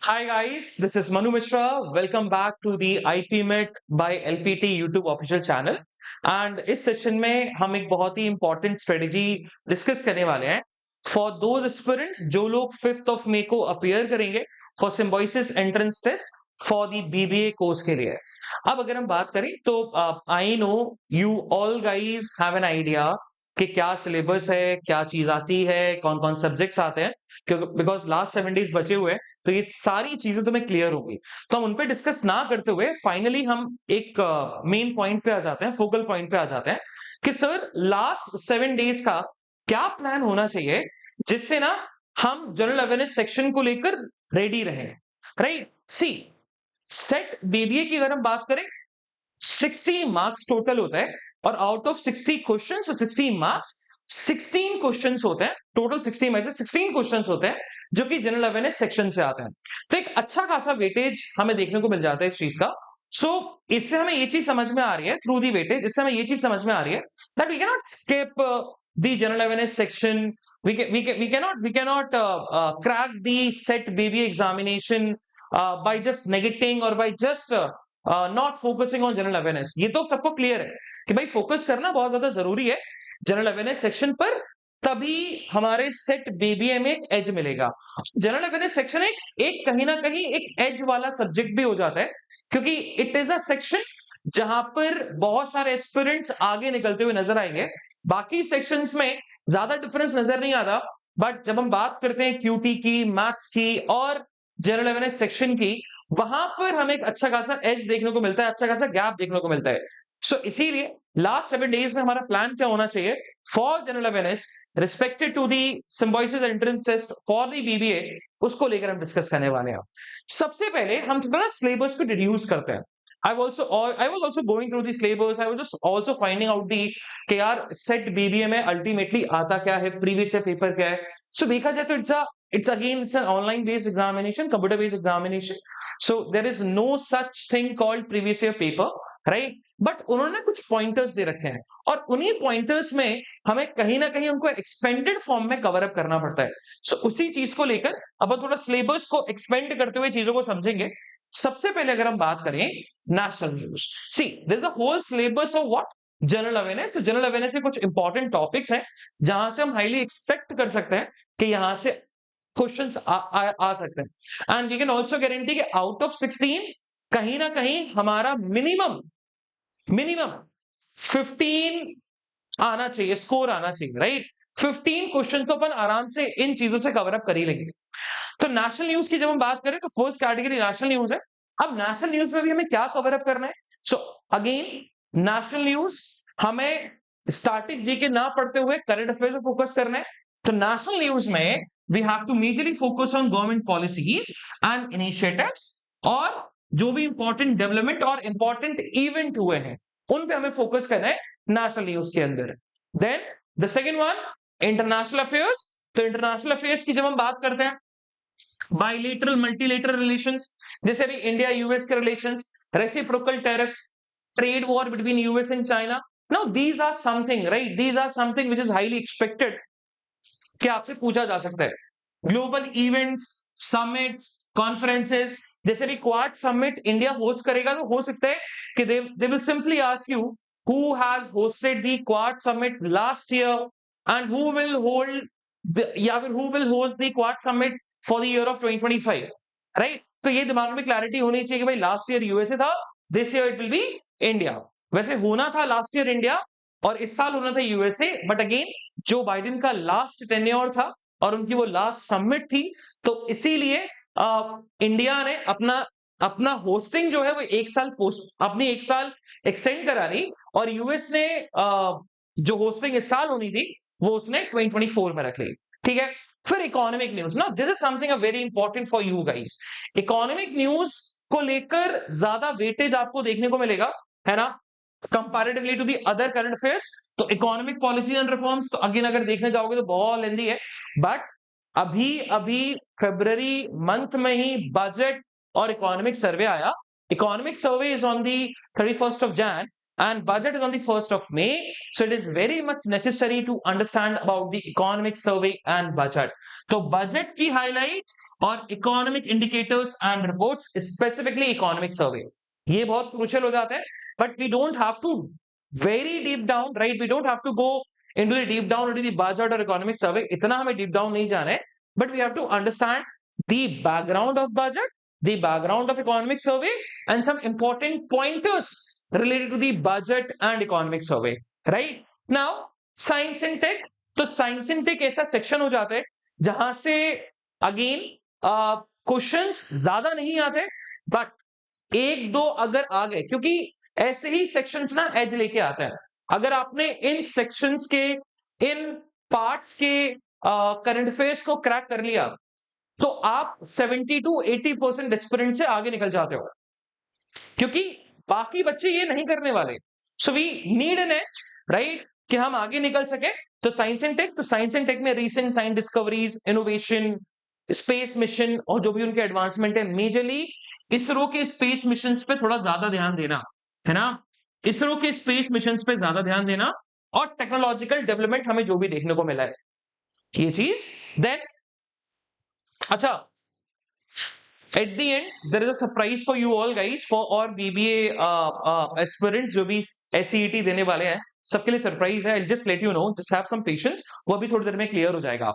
Hi guys, this is Manu Mishra. Welcome back to the IPMET by LPT YouTube official channel. And इस session में हम एक बहुत ही important strategy discuss करने वाले हैं for those aspirants जो लोग 5th of May को अपीयर करेंगे for symbiosis entrance test for the BBA course के लिए। अब अगर हम बात करें तो I know you all guys have an idea कि क्या सिलेबस है, क्या चीज आती है, कौन कौन सब्जेक्ट्स आते हैं, क्योंकि बिकॉज लास्ट 7 डेज बचे हुए हैं, तो ये सारी चीजें तुम्हें क्लियर होगी। तो हम उन पे डिस्कस ना करते हुए फाइनली हम एक मेन पॉइंट पे आ जाते हैं, फोकल पॉइंट पे आ जाते हैं कि सर लास्ट 7 डेज का क्या प्लान होना चाहिए जिससे ना हम जनरल अवेयरनेस सेक्शन को लेकर रेडी रहें। राइट, सी सेट बीबीए की अगर हम बात करें 60 मार्क्स टोटल होता है और आउट ऑफ 60 क्वेश्चंस और 16 मार्क्स 16 क्वेश्चंस होते हैं। टोटल 60 में से 16 क्वेश्चंस होते हैं जो कि जनरल अवेयरनेस सेक्शन से आते हैं। तो एक अच्छा खासा वेटेज हमें देखने को मिल जाता है इस चीज का। सो इससे हमें ये चीज समझ में आ रही है थ्रू दी वेटेज, इससे हमें ये चीज समझ में आ रही है that we can not skip the general awareness section. We can not crack the SET BB examination by just negating or by just not focusing on general awareness. ये तो सबको क्लियर है कि भाई फोकस करना बहुत ज्यादा जरूरी है जनरल अवेयरनेस सेक्शन पर, तभी हमारे सेट बीबीए में एज मिलेगा। जनरल अवेयरनेस सेक्शन एक कहीं ना कहीं एक एज वाला सब्जेक्ट भी हो जाता है, क्योंकि इट इज अ सेक्शन जहां पर बहुत सारे एस्पिरेंट्स आगे निकलते हुए नजर आएंगे। बाकी सेक्शंस में ज्यादा डिफरेंस नजर नहीं आता, बट जब हम बात करते हैं क्यूटी की, मैथ्स की और जनरल अवेयरनेस सेक्शन की, वहां पर हमें एक अच्छा खासा एज देखने को मिलता है, अच्छा खासा गैप देखने को मिलता है। सो इसीलिए लास्ट 7 डेज में हमारा प्लान क्या होना चाहिए for general awareness respected to the Symbiosis entrance test for the BBA, उसको लेकर हम डिस्कस करने वाले हैं। सबसे पहले हम थोड़ा सिलेबस को डिड्यूस करते हैं। I was also going through the syllabus. I was just also finding out the कि यार सेट बीबीए में अल्टीमेटली आता क्या है, प्रीवियस ईयर पेपर क्या है। सो देखा जाए तो it's an online based examination, computer based examination. So there is no such thing called previous year paper, right? But उन्होंने कुछ पॉइंटर्स दे रखे हैं और उन्हीं पॉइंटर्स में हमें कहीं ना कहीं उनको एक्सपेंडेड फॉर्म में कवर अप करना पड़ता है। सो उसी चीज को लेकर अब हम थोड़ा सिलेबस को एक्सपेंड करते हुए चीजों को समझेंगे। सबसे पहले अगर हम बात करें national news, see this is the whole syllabus of what general awareness. तो जनरल अवेयरनेस के कुछ इंपॉर्टेंट टॉपिक्स हैं जहां से हम हाईली एक्सपेक्ट कर सकते हैं कि यहां से क्वेश्चंस आ सकते हैं। And we can also guarantee कि आउट ऑफ 16 कहीं ना कहीं हमारा मिनिमम मिनिमम 15 आना चाहिए, स्कोर आना चाहिए, राइट। 15 क्वेश्चन तो अपन आराम से इन चीजों से कवर अप कर ही लेंगे। तो नेशनल न्यूज की जब हम बात करें तो फर्स्ट कैटेगरी नेशनल न्यूज है। अब नेशनल न्यूज में भी हमें क्या कवर अप करना है? सो अगेन नेशनल न्यूज हमें स्टैटिक जीके ना पढ़ते हुए करंट अफेयर्स पे फोकस करना है। तो नेशनल न्यूज में we have to majorly focus on government policies and initiatives, और जो भी इंपॉर्टेंट डेवलपमेंट और इंपॉर्टेंट इवेंट हुए हैं उन पे हमें फोकस करना है नेशनल न्यूज के अंदर। Then the second one international affairs. तो इंटरनेशनल अफेयर्स की जब हम बात करते हैं, बाइलेटरल मल्टीलेटरल रिलेशंस, जैसे अभी इंडिया यूएस के relations, reciprocal tariff, trade war between US and China. Now these are something, right, these are something which is highly expected कि आपसे पूछा जा सकता है। ग्लोबल इवेंट्स, समिट्स, कॉन्फ्रेंसेस, जैसे भी क्वाड समिट इंडिया होस्ट करेगा तो हो सकता है कि they will simply ask you who has hosted the quad summit last year and who will hold या फिर who will host the quad summit for the year of 2025, right. तो ये दिमाग में क्लैरिटी होनी चाहिए कि भाई लास्ट ईयर यूएसए था, this year it will be India. वैसे होना था लास्ट ईयर इंडिया और इस साल होना था USA, but again Joe Biden का लास्ट टेन्योर था और उनकी वो लास्ट समिट थी, तो इसीलिए इंडिया ने अपना अपना होस्टिंग जो है वो एक साल पोस्ट अपनी एक साल एक्सटेंड करा रही, और यूएस ने जो होस्टिंग इस साल होनी थी वो उसने 2024 में रख ली। ठीक है, फिर इकोनॉमिक न्यूज ना, this is something very important for you guys. Economic news को लेकर ज्यादा वेटेज आपको देखने को मिलेगा, है ना, comparatively to the other current affairs. तो इकोनॉमिक पॉलिसी एंड रिफॉर्म्स तो अगेन अगर देखने जाओगे तो बहुत लेंदी है, बट अभी अभी फरवरी मंथ में ही बजट और इकोनॉमिक सर्वे आया। Economic survey is on the 31st of Jan, and budget is on the 1st of May. So it is very much necessary to understand about the economic survey and budget. तो budget की highlights और economic indicators and reports, specifically economic survey, ये बहुत crucial हो जाता है. But we don't have to very deep down, right? We don't have to go into the deep down into the budget or economic survey. इतना हमें deep down नहीं जाना है. But we have to understand the background of budget, the background of economic survey, and some important pointers related to the budget and economic survey. Right now, science and tech. तो science and take ऐसा section हो जाता है जहां से again questions ज्यादा नहीं आते, बट एक दो अगर आ गए, क्योंकि ऐसे ही सेक्शंस ना एज लेके आता है. अगर आपने इन सेक्शंस के, इन पार्ट्स के करंट अफेयर्स को क्रैक कर लिया, तो आप 70 to 80% एस्पिरेंट से आगे निकल जाते हो, क्योंकि बाकी बच्चे ये नहीं करने वाले. So we need an edge, right, कि हम आगे निकल सके. तो साइंस एंड टेक, तो साइंस एंड टेक में recent science discoveries, innovation, space mission और जो भी उनके एडवांसमेंट है, मेजरली इसरो के स्पेस मिशन पे थोड़ा ज्यादा ध्यान देना, है ना. इसरो के स्पेस मिशन पे ज्यादा ध्यान देना, और टेक्नोलॉजिकल डेवलपमेंट हमें जो भी देखने को मिला है ये चीज. देन अच्छा, at the end there is a surprise for you all guys, for और BBA aspirants जो भी SCET देने वाले हैं, सबके लिए सरप्राइज है. I'll just let you know, just have some patience, वो अभी थोड़ी देर में क्लियर हो जाएगा.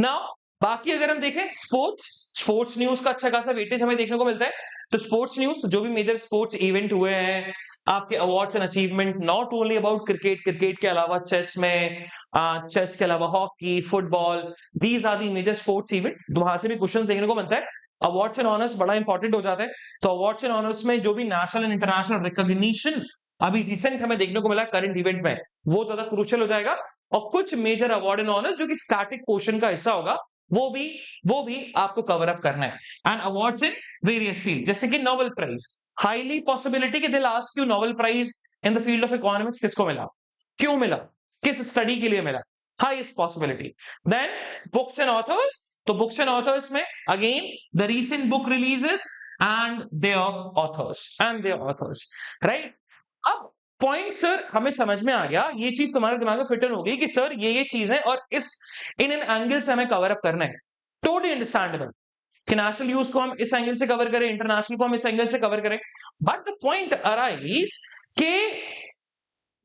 Now बाकी अगर हम देखें स्पोर्ट्स न्यूज का अच्छा खासा वेटेज हमें देखने को मिलता है. तो स्पोर्ट्स न्यूज, जो भी मेजर स्पोर्ट्स इवेंट हुए हैं, आपके awards and achievement, not only about cricket के अलावा चेस में, चेस के अलावा hockey, football, these are the major sports event. वहां से भी क्वेश्चन देखने को मिलता है. अवार्ड्स एंड ऑनर्स बड़ा इंपॉर्टेंट हो जाता है. तो अवार्ड्स एंड ऑनर्स में जो भी नेशनल एंड इंटरनेशनल रिकॉग्निशन अभी रिसेंट हमें देखने को मिला करंट इवेंट में, वो ज्यादा क्रूशियल हो जाएगा. और कुछ मेजर अवार्ड एंड ऑनर्स जो कि स्टैटिक पोर्शन का हिस्सा होगा, वो भी आपको कवर अप करना है. And awards in various field, जैसे कि नोबेल प्राइज, हाईली पॉसिबिलिटी कि they'll ask you Nobel prize in the field of economics किसको मिला, क्यों मिला, किस स्टडी के लिए मिला, highest possibility. Then books and authors. तो books and authors में again the recent book releases and their authors, right? अब पॉइंट सर हमें समझ में आ गया, ये चीज तुम्हारे दिमाग में फिट इन हो गई कि सर ये चीज है और इस इन एंगल से हमें कवर अप करना है. टोटली अंडरस्टैंडेबल कि नेशनल न्यूज को हम इस एंगल से कवर करें, इंटरनेशनल को हम इस एंगल से कवर करें. बट द पॉइंट अराइज के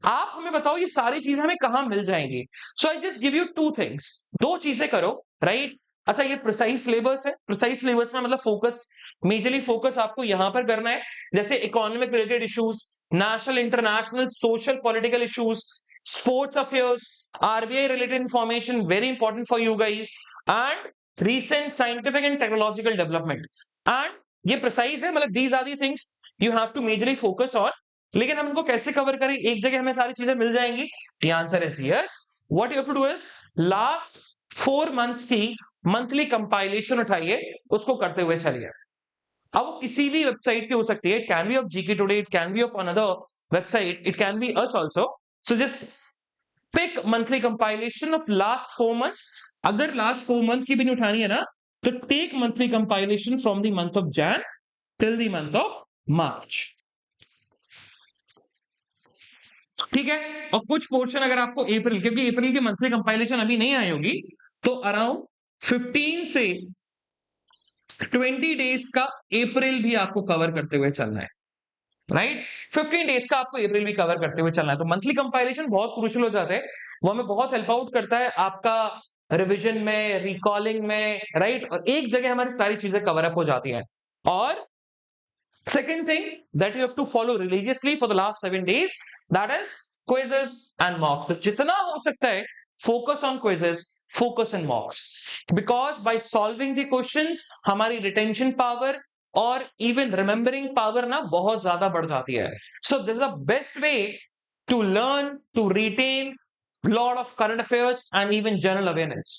आप हमें बताओ ये सारी चीजें हमें कहां मिल जाएंगी. So I just give you two things, दो चीजें करो, राइट. अच्छा, ये प्रिसाइज सिलेबस है. प्रिसाइज सिलेबस में मतलब फोकस, मेजरली फोकस आपको यहां पर करना है, जैसे economic related issues, national international social political issues, sports affairs, RBI related information, very important for you guys, and recent scientific and technological development. And ये प्रिसाइज है, मतलब these are the things you have to majorly focus on. लेकिन हम इनको कैसे cover करें, एक जगह हमें सारी चीजें मिल जाएंगी? The answer is yes. What you have to do is last 4 months की मंथली कंपाइलेशन उठाइए, उसको करते हुए चलिए. अब वो किसी भी वेबसाइट की हो सकती है, it can be of GK today, it can be of another website, it can be us also. So just pick monthly compilation of last 4 months. अगर लास्ट 4 मंथ की भी नहीं उठानी है ना, तो take monthly compilation from the month of Jan till the month of March. ठीक है. और कुछ पोर्शन अगर आपको अप्रैल, क्योंकि अप्रैल की मंथली कंपाइलेशन अभी नहीं आई होगी, तो अराउंड 15 से 20 डेज का अप्रैल भी आपको कवर करते हुए चलना है, राइट. 15 डेज का आपको अप्रैल भी कवर करते हुए चलना है. तो मंथली कंपाइलेशन बहुत क्रूशियल हो जाता है, वो हमें बहुत हेल्प आउट करता है आपका रिविजन में, रिकॉलिंग में, राइट. और एक जगह हमारी सारी चीजें कवर अप हो जाती हैं. और second thing that you have to follow religiously for the last 7 days, that is quizzes and mocks. तो जितना हो सकता है focus on quizzes, focus on mocks, because by solving the questions हमारी retention power और even remembering power ना बहुत ज्यादा बढ़ जाती है. So this is the best way to learn, to retain lot of current affairs and even general awareness,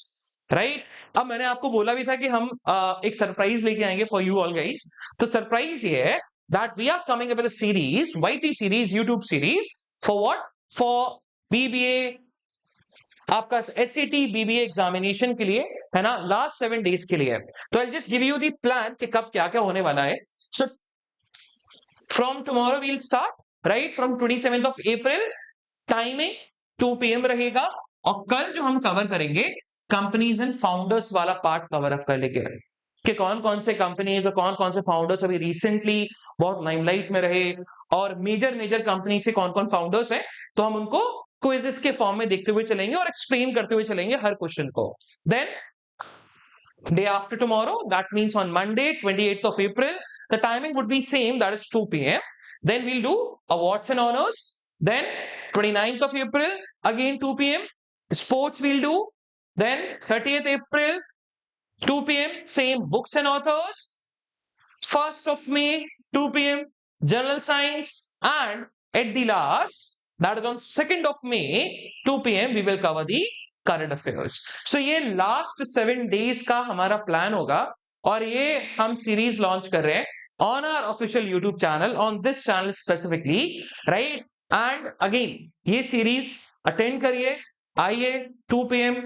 right? अब मैंने आपको बोला भी था कि हम एक सरप्राइज लेके आएंगे फॉर यू ऑल गाइस. तो सरप्राइज ये है that we are coming up with a series, YT series, YouTube series, for what, for BBA, आपका एससीटी बीबीए एग्जामिनेशन के लिए, है ना, लास्ट 7 डेज के लिए. तो I just give you the plan कि कब क्या क्या होने वाला है. So from tomorrow we will start. Right, from 27th of April, timing 2 PM रहेगा। और कल जो हम कवर करेंगे, कंपनीज एंड फाउंडर्स वाला पार्ट कवर अप कर लेंगे कि कौन कौन से कंपनीज और कौन कौन से फाउंडर्स अभी रिसेंटली बहुत लाइमलाइट में रहे, और मेजर मेजर कंपनी से कौन कौन फाउंडर्स हैं, तो हम उनको क्विज़ेस के फॉर्म में देखते हुए चलेंगे और एक्सप्लेन करते हुए चलेंगे हर क्वेश्चन को। Then day after tomorrow, that means on Monday 28th of April, the timing would be same, that is 2 PM. Then we'll do awards and honors. Then 29th of April, again 2 PM, sports we'll do. Then 30th April, 2 PM, same books and authors. 1st of May, 2 PM, general science. And at the last, that is on 2nd of May, 2 PM, we will cover the current affairs. So ये last 7 days का हमारा plan होगा, और ये हम series launch कर रहे हैं on our official YouTube channel, on this channel specifically, right. And again ये सीरीज अटेंड करिए, आइए 2 PM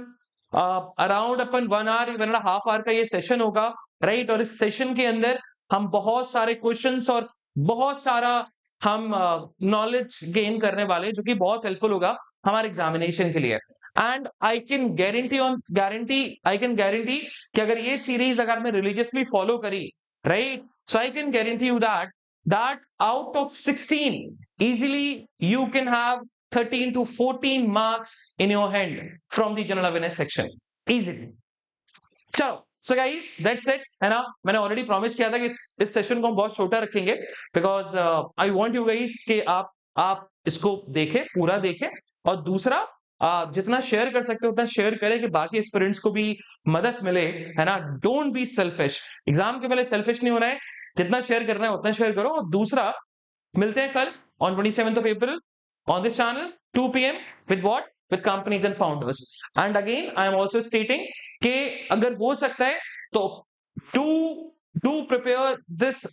अराउंड अपन 1 आवर 1.5 आवर का ये सेशन होगा, राइट। और इस सेशन के अंदर हम बहुत सारे क्वेश्चंस और बहुत सारा हम नॉलेज गेन करने वाले, जो कि बहुत हेल्पफुल होगा हमारे एग्जामिनेशन के लिए। एंड आई कैन गारंटी कि अगर ये सीरीज अगर मैं रिलीजियसली फॉलो करी, right, so I can guarantee you that out of 16 easily you can have 13 to 14 marks in your hand from the general awareness section easily। चलो, so guys that's it, है ना। मैंने already promise किया था कि इस session को हम बहुत छोटा रखेंगे, because I want you guys कि आप इसको देखें, पूरा देखें, और दूसरा जितना शेयर कर सकते हो उतना शेयर करें कि बाकी एस्पिरेंट्स को भी मदद मिले, है ना। डोंट बी सेल्फिश, एग्जाम के पहले सेल्फिश नहीं होना है, जितना शेयर करना है उतना शेयर करो। और दूसरा, मिलते हैं कल on 27th of April on this channel 2 PM with what, with companies and founders। and again I am also stating कि अगर हो सकता है तो do prepare this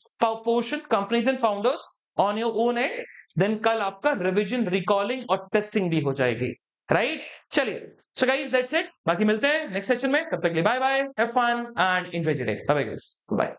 portion companies and founders on your own end, then कल आपका revision, recalling और testing भी हो जाएगी, राइट। चलिए, सो गाइस दैट्स इट, बाकी मिलते हैं नेक्स्ट सेशन में, तब तक के लिए bye bye, have fun and enjoy the day, bye bye guys, bye.